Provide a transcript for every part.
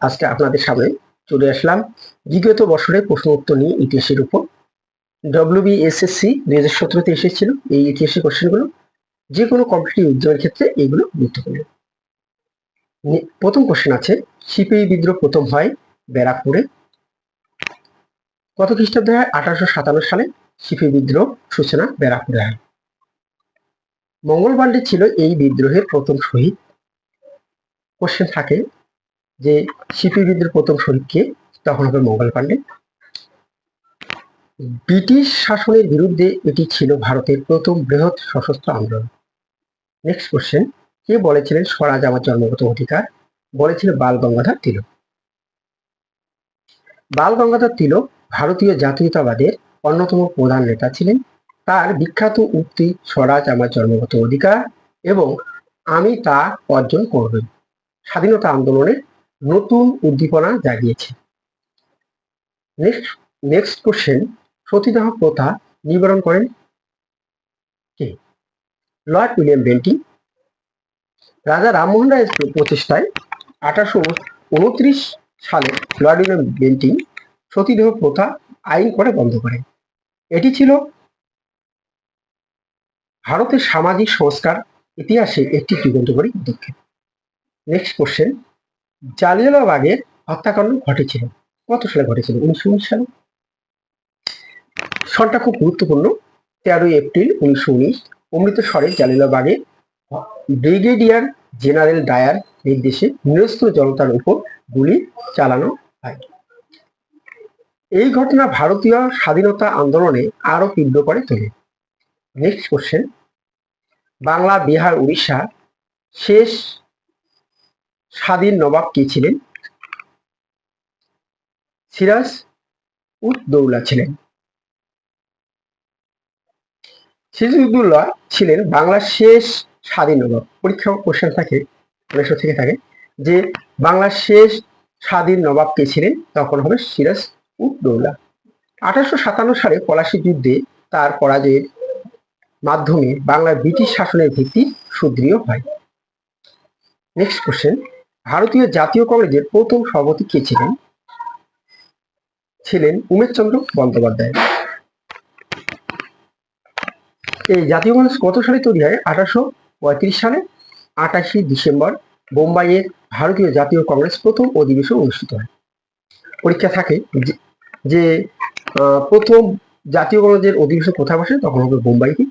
আজকে আপনাদের সামনে চলে আসলাম বিগত বছরের প্রশ্ন উত্তর নিয়ে ইতিহাসের উপর। WBSSC 2017-তে এসেছিল এই ইতিহাসের কোশ্চেনগুলো। যে কোনো কম্পিটিটিভ এক্সামের ক্ষেত্রে এগুলো গুরুত্বপূর্ণ। প্রথম কোশ্চেন আছে, সিপাহী বিদ্রোহ প্রথম হয় ব্যারাকপুরে। কত খ্রিস্টাব্দে হয়? 1857 সালে সিপাহী বিদ্রোহ সূচনা ব্যারাকপুরে হয়। মঙ্গল পাণ্ডে ছিল এই বিদ্রোহের প্রথম শহীদ। কোশ্চেন থাকে যে সিপাহী বিদ্রোহের প্রথম শহীদ কে? তখন হবে মঙ্গল পাণ্ডে। ব্রিটিশ শাসনের বিরুদ্ধে এটি ছিল ভারতের প্রথম বৃহৎ সশস্ত্র আন্দোলন। নেক্সট কোশ্চেন, কে বলেছিলেন স্বরাজ আমার জন্মগত অধিকার? বলেছিলেন বাল গঙ্গাধর তিলক। বাল গঙ্গাধর তিলক ভারতীয় জাতীয়তাবাদের অন্যতম প্রধান নেতা ছিলেন। তার বিখ্যাত উক্তি স্বরাজ আমার জন্মগত অধিকার এবং আমি তা অর্জন করব স্বাধীনতা আন্দোলনের নতুন উদ্দীপনা জাগিয়েছে। নেক্সট কোশ্চেন, সতীদাহ প্রথা নিবারণ করেন কে? Lord William Bentinck. রাজা রামমোহন রায়ের প্রচেষ্টায় 1829 সালে লর্ড উইলিয়াম বেন্টিং সতীদাহ প্রথা আইন করে বন্ধ করেন। এটি ছিল ভারতের সামাজিক সংস্কার ইতিহাসে একটি যুগান্তকারী পদক্ষেপ। নেক্সট কোশ্চেন, জালিয়ানওয়ালাবাগের হত্যাকাণ্ড ঘটেছিল কত সালে ঘটেছিল? 1919 সালে। সনটা খুব গুরুত্বপূর্ণ। 13 এপ্রিল 1919 অমৃতসরে জালিয়ানওয়ালাবাগে ব্রিগেডিয়ার জেনারেল ডায়ার নির্দেশে নিরস্ত্র জনতার উপর গুলি চালানো হয়। এই ঘটনা ভারতীয় স্বাধীনতা আন্দোলনে আরো তীব্র করে তোলে। নেক্সট কোশ্চেন, বাংলা, বিহার, উড়িষ্যা শেষ স্বাধীন নবাব কে ছিলেন? সিরাজ উদ দৌলা ছিলেন। সিরাজউদ্দৌলা ছিলেন বাংলার শেষ স্বাধীন নবাব। পরীক্ষা কোশ্চেন থাকে থেকে থাকে যে বাংলার শেষ স্বাধীন নবাব কে ছিলেন? তখন হবে সিরাজ উদ দৌলা। 1857 সালে পলাশী যুদ্ধে তার পরাজয়ের মাধ্যমে বাংলার ব্রিটিশ শাসনের ভিত্তি সুদৃঢ় হয়। নেক্সট কোশ্চেন, ভারতীয় জাতীয় কংগ্রেসের প্রথম সভাপতি কে ছিলেন? ছিলেন উমেশচন্দ্র বন্দ্যোপাধ্যায়। এই জাতীয় কংগ্রেস কত সালে তৈরি হয়? 1835 সালে 28 ডিসেম্বর বোম্বাইয়ের ভারতীয় জাতীয় কংগ্রেস প্রথম অধিবেশন অনুষ্ঠিত হয়। পরীক্ষা থাকে যে প্রথম জাতীয় কংগ্রেসের অধিবেশন কোথায় বসে? তখন হবে বোম্বাইতে।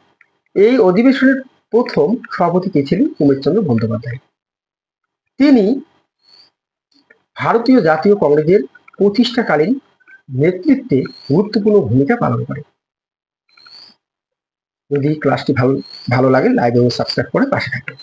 এই অধিবেশনের প্রথম সভাপতি কে ছিলেন? উমেশচন্দ্র বন্দ্যোপাধ্যায়। তিনি ভারতীয় জাতীয় কংগ্রেসের প্রতিষ্ঠাকালীন নেতৃত্বে গুরুত্বপূর্ণ ভূমিকা পালন করে। যদি ক্লাসটি ভালো লাগে লাইক এবং সাবস্ক্রাইব করে পাশে থাকবেন।